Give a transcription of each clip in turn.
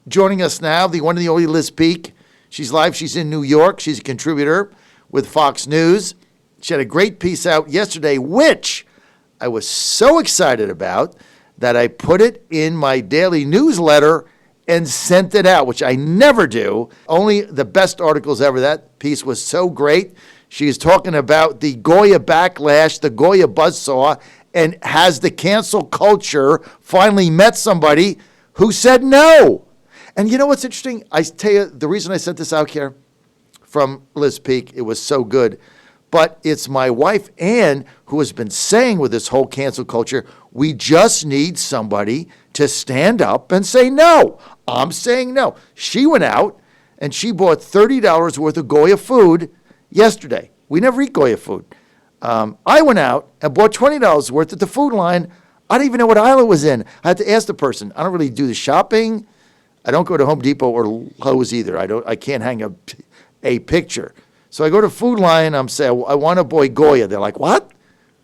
Joining us now, the one and the only Liz Peek. She's live. She's in New York. She's a contributor with Fox News. She had a great piece out yesterday, which I was so excited about that I put it in my daily newsletter and sent it out, which I never do. Only the best articles ever. That piece was so great. She's talking about the Goya backlash, the Goya buzzsaw, and has the cancel culture finally met somebody who said no? And you know what's interesting? I tell you, the reason I sent this out here from Liz Peek, it was so good. But it's my wife, Ann, who has been saying with this whole cancel culture, we just need somebody to stand up and say no. I'm saying no. She went out and she bought $30 worth of Goya food yesterday. We never eat Goya food. I went out and bought $20 worth at the food line. I don't even know what aisle it was in. I had to ask the person. I don't really do the shopping. I don't go to Home Depot or Lowe's either. I can't hang a picture. So I go to Food Line. I'm saying, I want a boy Goya. They're like, what?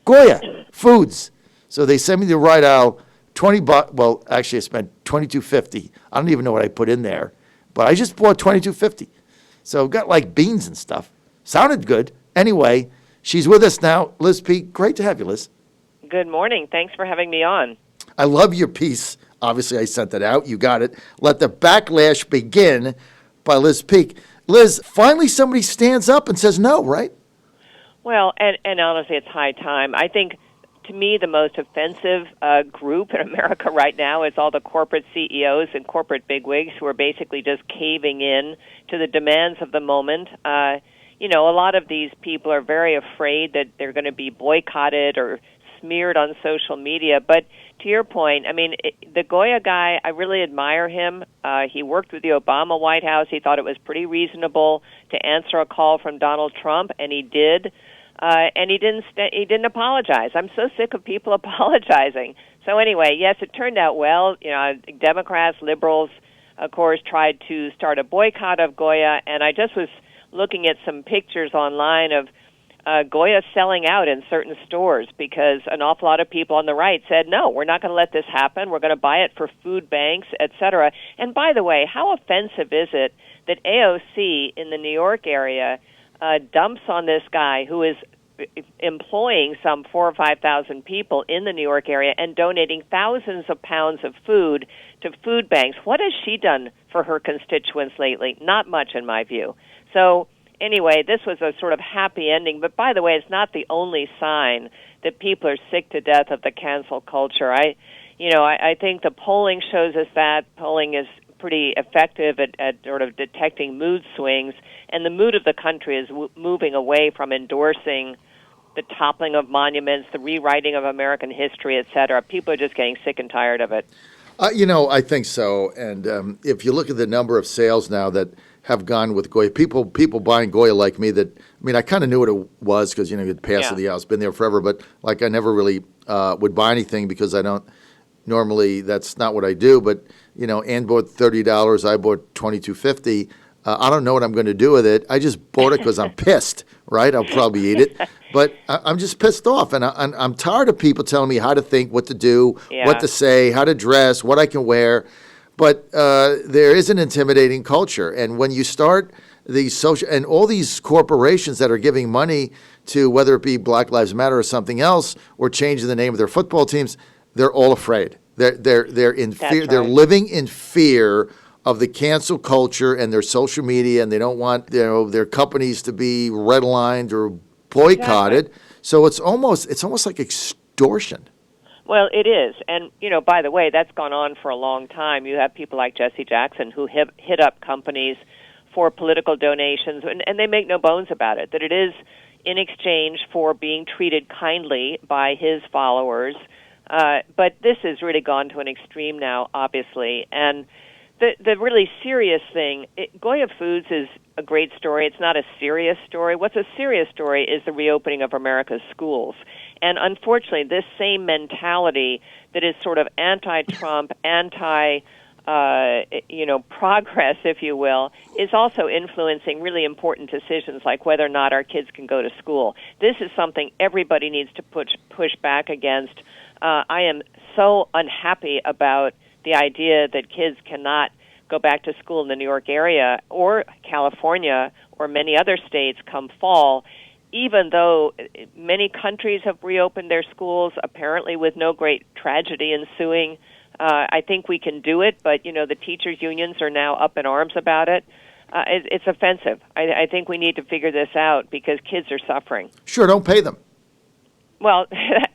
Goya foods. So they send me the right aisle. $20. Well, actually, I spent $22.50. I don't even know what I put in there, but I just bought $22.50. So got like beans and stuff. Sounded good. Anyway, she's with us now, Liz Peek. Great to have you, Liz. Good morning. Thanks for having me on. I love your piece. Obviously, I sent it out. You got it. Let the Backlash Begin by Liz Peek. Liz, finally somebody stands up and says no, right? Well, and honestly, it's high time. I think, to me, the most offensive group in America right now is all the corporate CEOs and corporate bigwigs who are basically just caving in to the demands of the moment. A lot of these people are very afraid that they're going to be boycotted or smeared on social media. But to your point, I mean, the Goya guy, I really admire him. He worked with the Obama White House. He thought it was pretty reasonable to answer a call from Donald Trump, and he did. And he didn't apologize. I'm so sick of people apologizing. So anyway, yes, it turned out well. Democrats, liberals, of course, tried to start a boycott of Goya, and I just was looking at some pictures online of Goya selling out in certain stores because an awful lot of people on the right said, no, we're not going to let this happen. We're going to buy it for food banks, et cetera. And by the way, how offensive is it that AOC in the New York area dumps on this guy who is employing some 4,000 or 5,000 people in the New York area and donating thousands of pounds of food to food banks? What has she done for her constituents lately? Not much, in my view. So anyway, this was a sort of happy ending. But by the way, it's not the only sign that people are sick to death of the cancel culture. I think the polling shows us that. Polling is pretty effective at sort of detecting mood swings, and the mood of the country is moving away from endorsing the toppling of monuments, the rewriting of American history, et cetera. People are just getting sick and tired of it. I think so. And if you look at the number of sales now that have gone with Goya, people buying Goya like me I kind of knew what it was because, you'd pass it the house, been there forever, but I never really would buy anything because I don't normally, that's not what I do. But, Ann bought $30, I bought $22.50. I don't know what I'm going to do with it. I just bought it because I'm pissed, right? I'll probably eat it. But I'm just pissed off, and I'm tired of people telling me how to think, what to do, what to say, how to dress, what I can wear. But there is an intimidating culture. And when you start these social, and all these corporations that are giving money to, whether it be Black Lives Matter or something else, or changing the name of their football teams, they're all afraid. They're in fear. Right. They're living in fear of the cancel culture and their social media, and they don't want their companies to be redlined or boycotted. Exactly. So it's almost like extortion. Well, it is. And, by the way, that's gone on for a long time. You have people like Jesse Jackson who hit up companies for political donations, and they make no bones about it, that it is in exchange for being treated kindly by his followers. But this has really gone to an extreme now, obviously. And the really serious thing, Goya Foods is a great story. It's not a serious story. What's a serious story is the reopening of America's schools. And unfortunately, this same mentality that is sort of anti-Trump, progress, if you will, is also influencing really important decisions like whether or not our kids can go to school. This is something everybody needs to push back against. I am so unhappy about the idea that kids cannot go back to school in the New York area or California or many other states come fall, even though many countries have reopened their schools, apparently with no great tragedy ensuing. I think we can do it, but, the teachers' unions are now up in arms about it. It's offensive. I think we need to figure this out because kids are suffering. Sure, don't pay them. Well,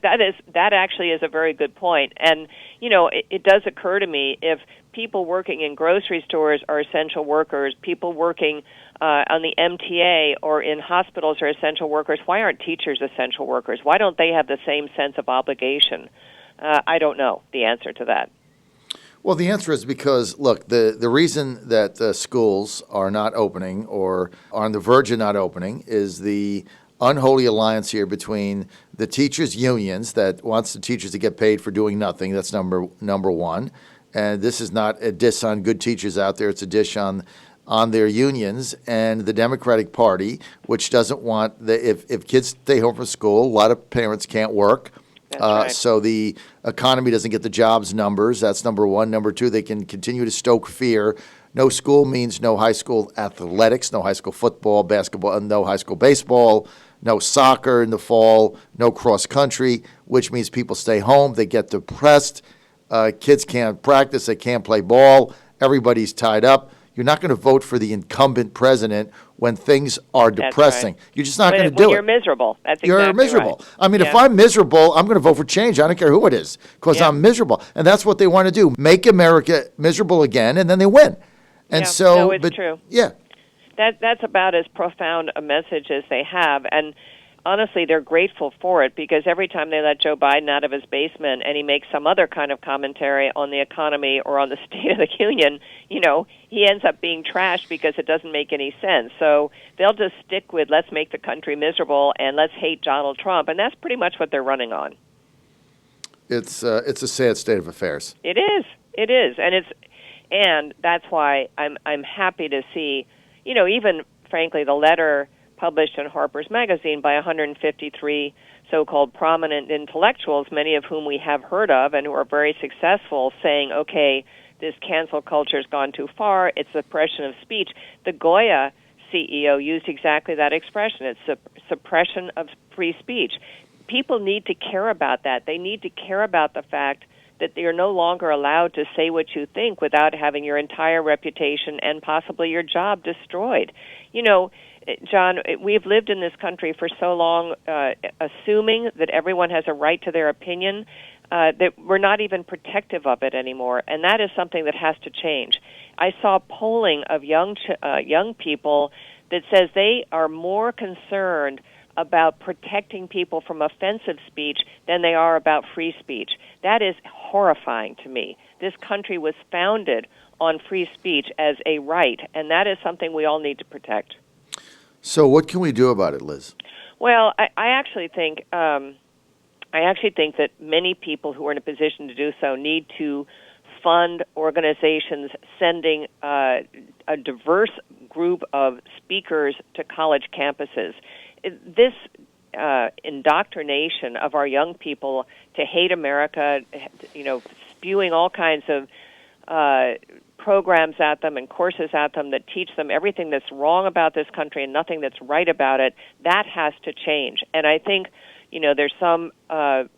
that actually is a very good point. And, it does occur to me, if people working in grocery stores are essential workers, people working on the MTA or in hospitals are essential workers, why aren't teachers essential workers? Why don't they have the same sense of obligation? I don't know the answer to that. Well, the answer is because, look, the reason that schools are not opening or are on the verge of not opening is the unholy alliance here between the teachers' unions that wants the teachers to get paid for doing nothing. That's number one. And this is not a diss on good teachers out there. It's a diss on their unions, and the Democratic Party, which doesn't want if kids stay home from school, a lot of parents can't work. That's right. So the economy doesn't get the jobs numbers. That's number one. Number two, they can continue to stoke fear. No school means no high school athletics, no high school football, basketball, no high school baseball, no soccer in the fall, no cross country, which means people stay home. They get depressed. Kids can't practice. They can't play ball. Everybody's tied up. You're not going to vote for the incumbent president when things are depressing. Right. You're just not going to do it. You're miserable. That's exactly You're miserable. Right. I mean, if I'm miserable, I'm going to vote for change. I don't care who it is because I'm miserable. And that's what they want to do, make America miserable again, and then they win. And it's true. Yeah. That's about as profound a message as they have. And honestly, they're grateful for it because every time they let Joe Biden out of his basement and he makes some other kind of commentary on the economy or on the State of the Union, he ends up being trashed because it doesn't make any sense. So they'll just stick with let's make the country miserable and let's hate Donald Trump, and that's pretty much what they're running on. It's a sad state of affairs. It is, and that's why I'm happy to see, even frankly the letter published in Harper's Magazine by 153 so-called prominent intellectuals, many of whom we have heard of and who are very successful, saying, okay, this cancel culture has gone too far, it's suppression of speech. The Goya CEO used exactly that expression. It's suppression of free speech. People need to care about that. They need to care about the fact that you're no longer allowed to say what you think without having your entire reputation and possibly your job destroyed. John, we've lived in this country for so long assuming that everyone has a right to their opinion that we're not even protective of it anymore, and that is something that has to change. I saw polling of young people that says they are more concerned about protecting people from offensive speech than they are about free speech. That is horrifying to me. This country was founded on free speech as a right, and that is something we all need to protect. So what can we do about it, Liz? Well, I actually think that many people who are in a position to do so need to fund organizations sending a diverse group of speakers to college campuses. This indoctrination of our young people to hate America, spewing all kinds of programs at them and courses at them that teach them everything that's wrong about this country and nothing that's right about it, that has to change. And I think, there's some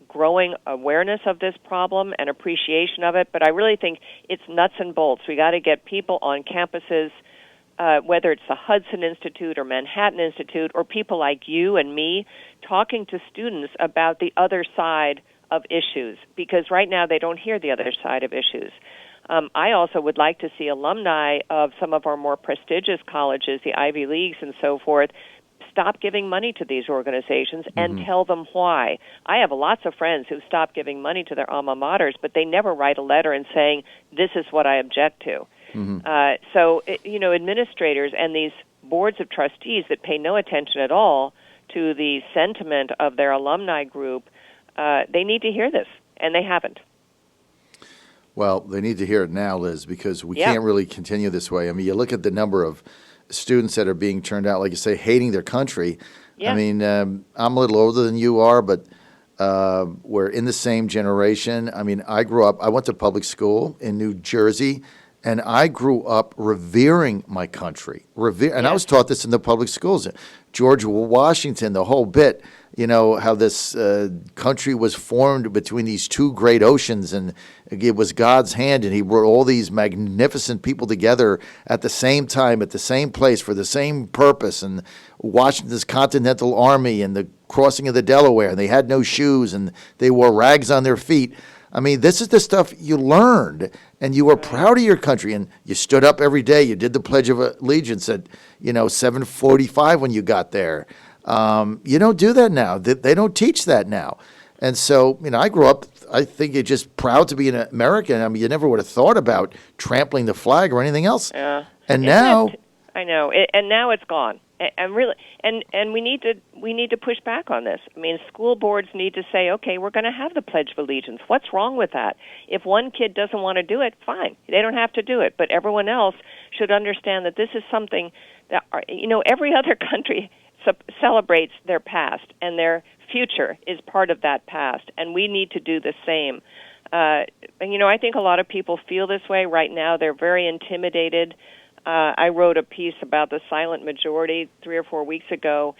growing awareness of this problem and appreciation of it, but I really think it's nuts and bolts. We got to get people on campuses, whether it's the Hudson Institute or Manhattan Institute or people like you and me, talking to students about the other side of issues, because right now they don't hear the other side of issues. I also would like to see alumni of some of our more prestigious colleges, the Ivy Leagues and so forth, stop giving money to these organizations and tell them why. I have lots of friends who stopped giving money to their alma maters, but they never write a letter and saying, this is what I object to. Administrators and these boards of trustees that pay no attention at all to the sentiment of their alumni group, they need to hear this, and they haven't. Well, they need to hear it now, Liz, because we can't really continue this way. I mean, you look at the number of students that are being turned out, like you say, hating their country. Yeah. I mean, I'm a little older than you are, but we're in the same generation. I mean, I went to public school in New Jersey, And I grew up revering my country. And I was taught this in the public schools. George Washington, the whole bit, how this country was formed between these two great oceans, and it was God's hand, and he brought all these magnificent people together at the same time, at the same place, for the same purpose, and Washington's Continental Army and the crossing of the Delaware, and they had no shoes, and they wore rags on their feet. I mean, this is the stuff you learned, and you were proud of your country, and you stood up every day. You did the Pledge of Allegiance at, 7:45 when you got there. You don't do that now. They don't teach that now. And so, I grew up, I think you're just proud to be an American. I mean, you never would have thought about trampling the flag or anything else. Yeah. And now... I know, and now it's gone. And really, and we need to push back on this. I mean, school boards need to say, okay, we're going to have the Pledge of Allegiance. What's wrong with that? If one kid doesn't want to do it, fine. They don't have to do it. But everyone else should understand that this is something that, every other country celebrates their past, and their future is part of that past, and we need to do the same. I think a lot of people feel this way right now. They're very intimidated. I wrote a piece about the silent majority 3 or 4 weeks ago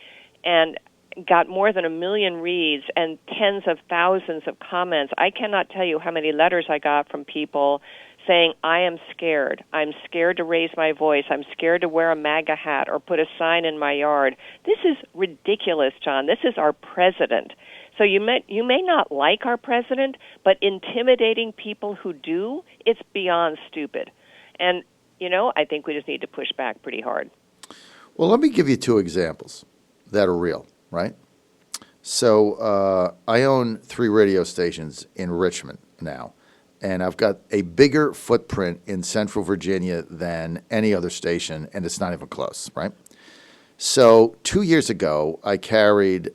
and got more than 1 million reads and tens of thousands of comments. I cannot tell you how many letters I got from people saying, I am scared. I'm scared to raise my voice. I'm scared to wear a MAGA hat or put a sign in my yard. This is ridiculous, John. This is our president. So you may not like our president, but intimidating people who do, it's beyond stupid. And I think we just need to push back pretty hard. Well, let me give you 2 examples that are real, right? So I own 3 radio stations in Richmond now, and I've got a bigger footprint in Central Virginia than any other station, and it's not even close, right? So 2 years ago, I carried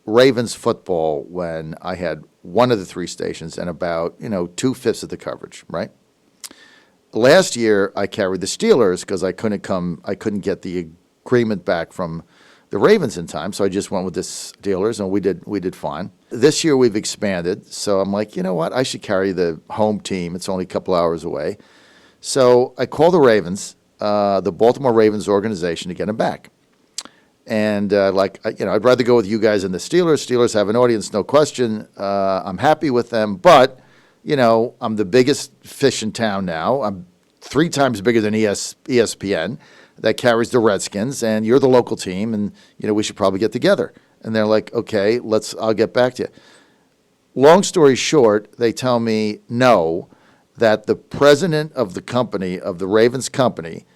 Ravens football when I had one of the 3 stations and about, 2/5 of the coverage, right? Last year, I carried the Steelers because I couldn't get the agreement back from the Ravens in time, so I just went with the Steelers, and we did fine. This year, we've expanded, so I'm like, you know what? I should carry the home team. It's only a couple hours away. So I called the Ravens, the Baltimore Ravens organization, to get them back. And I'd rather go with you guys than the Steelers. Steelers have an audience, no question. I'm happy with them, but I'm the biggest fish in town now. I'm 3 times bigger than ESPN that carries the Redskins, and you're the local team, and, we should probably get together. And they're like, okay, I'll get back to you. Long story short, they tell me no, that the president of the company, of the Ravens company,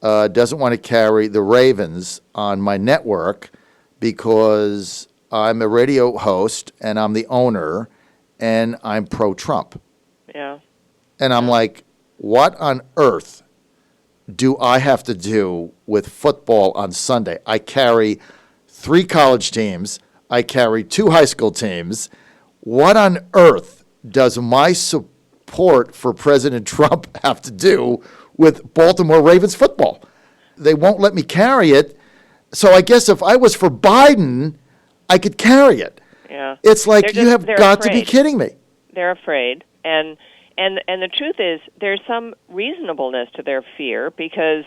doesn't want to carry the Ravens on my network because I'm a radio host and I'm the owner and I'm pro-Trump. Yeah. And I'm like, what on earth do I have to do with football on Sunday? I carry 3 college teams. I carry 2 high school teams. What on earth does my support for President Trump have to do with Baltimore Ravens football? They won't let me carry it. So I guess if I was for Biden, I could carry it. Yeah. It's like, you have got to be kidding me. They're afraid. And the truth is, there's some reasonableness to their fear, because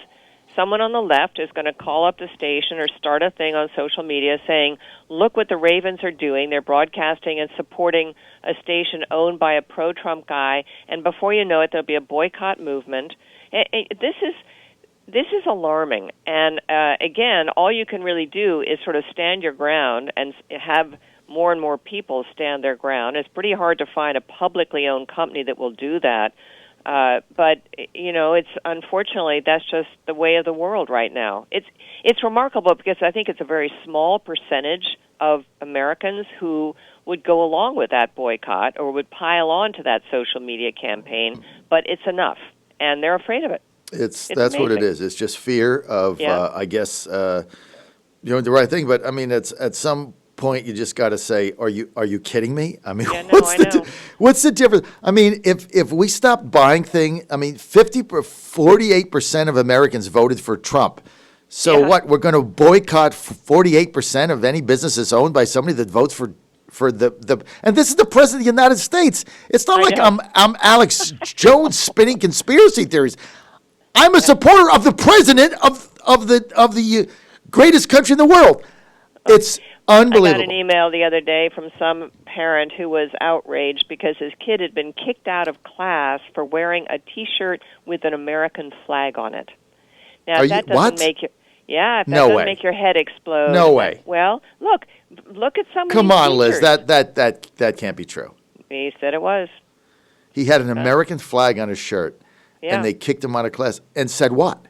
someone on the left is going to call up the station or start a thing on social media saying, look what the Ravens are doing. They're broadcasting and supporting a station owned by a pro-Trump guy, and before you know it, there'll be a boycott movement. This is alarming. And again, all you can really do is sort of stand your ground and have more and more people stand their ground. It's pretty hard to find a publicly owned company that will do that. But it's unfortunately, that's just the way of the world right now. It's remarkable because I think it's a very small percentage of Americans who would go along with that boycott or would pile on to that social media campaign, but it's enough, and they're afraid of it. It's that's amazing. what it is. It's just fear of, I guess, doing the right thing. But I mean, at some point, you just got to say, "Are you kidding me?" I mean, what's the difference? I mean, if we stopped buying things, I mean, 48% of Americans voted for Trump. So what? We're going to boycott 48% of any businesses owned by somebody that votes for and this is the president of the United States. It's not like I'm Alex Jones spinning conspiracy theories. I'm a supporter of the president of the greatest country in the world. It's unbelievable. I got an email the other day from some parent who was outraged because his kid had been kicked out of class for wearing a T-shirt with an American flag on it. Now, if that doesn't make you... Yeah, if that doesn't make your head explode. No way. Well, look at some of these Come on, teachers. Liz, that can't be true. He said it was. He had an American flag on his shirt, and they kicked him out of class and said what?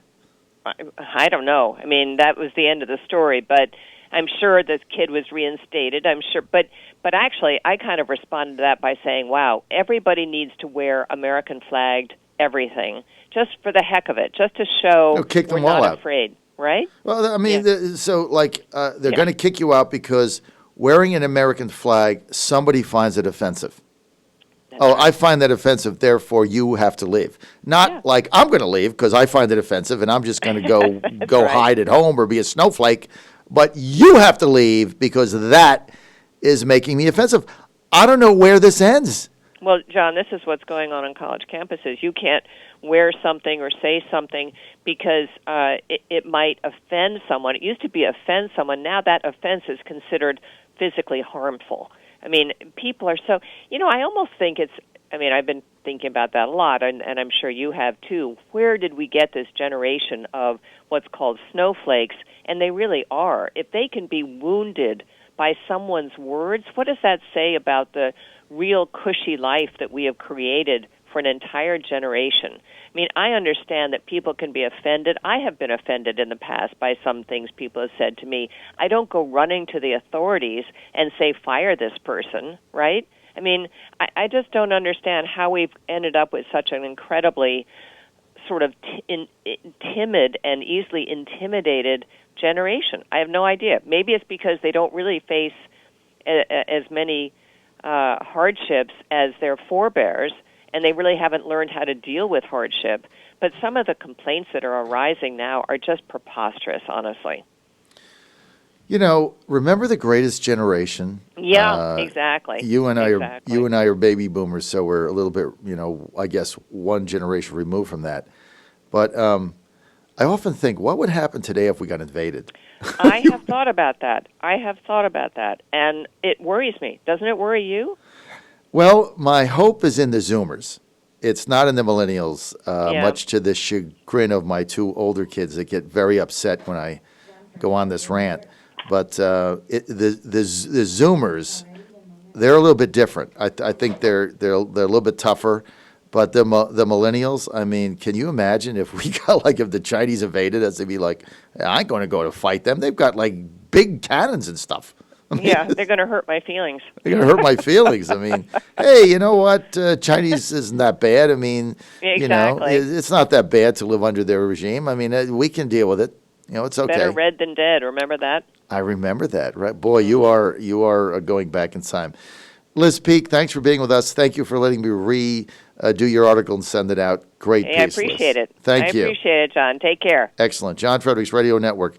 I don't know. I mean, that was the end of the story, but I'm sure this kid was reinstated. I'm sure, but actually, I kind of responded to that by saying, wow, everybody needs to wear American flagged everything, just for the heck of it, just to show we're not afraid. Right? Well, I mean, they're going to kick you out because wearing an American flag, somebody finds it offensive. I find that offensive, therefore you have to leave. Not like I'm going to leave because I find it offensive and I'm just going to go hide at home or be a snowflake. But you have to leave because that is making me offensive. I don't know where this ends. Well, John, this is what's going on college campuses. You can't wear something or say something because it might offend someone. It used to be offend someone. Now that offense is considered physically harmful. I mean, people are so... I almost think it's... I mean, I've been thinking about that a lot, and I'm sure you have too. Where did we get this generation of what's called snowflakes? And they really are. If they can be wounded by someone's words, what does that say about the real cushy life that we have created for an entire generation? I mean, I understand that people can be offended. I have been offended in the past by some things people have said to me. I don't go running to the authorities and say, fire this person, right? I mean, I just don't understand how we've ended up with such an incredibly sort of timid and easily intimidated generation. I have no idea. Maybe it's because they don't really face as many hardships as their forebears, and they really haven't learned how to deal with hardship. But some of the complaints that are arising now are just preposterous, honestly. Remember the Greatest Generation? Yeah, exactly. You and I are baby boomers, so we're a little bit, I guess one generation removed from that. But I often think, what would happen today if we got invaded? I have thought about that. And it worries me. Doesn't it worry you? Well, my hope is in the Zoomers. It's not in the millennials, much to the chagrin of my two older kids that get very upset when I go on this rant. But the Zoomers, they're a little bit different. I think they're a little bit tougher. But the millennials, I mean, can you imagine if we got if the Chinese invaded us, they'd be like, I ain't going to go to fight them. They've got big cannons and stuff. I mean, they're going to hurt my feelings. They're going to hurt my feelings. I mean, hey, you know what? Chinese isn't that bad. I mean, exactly. It's not that bad to live under their regime. I mean, we can deal with it. It's okay. Better red than dead. Remember that? I remember that. Right, boy, you are going back in time. Liz Peek, thanks for being with us. Thank you for letting me do your article and send it out. Great piece, I appreciate Liz. it. Thank you. I appreciate it, John. Take care. Excellent. John Fredericks Radio Network.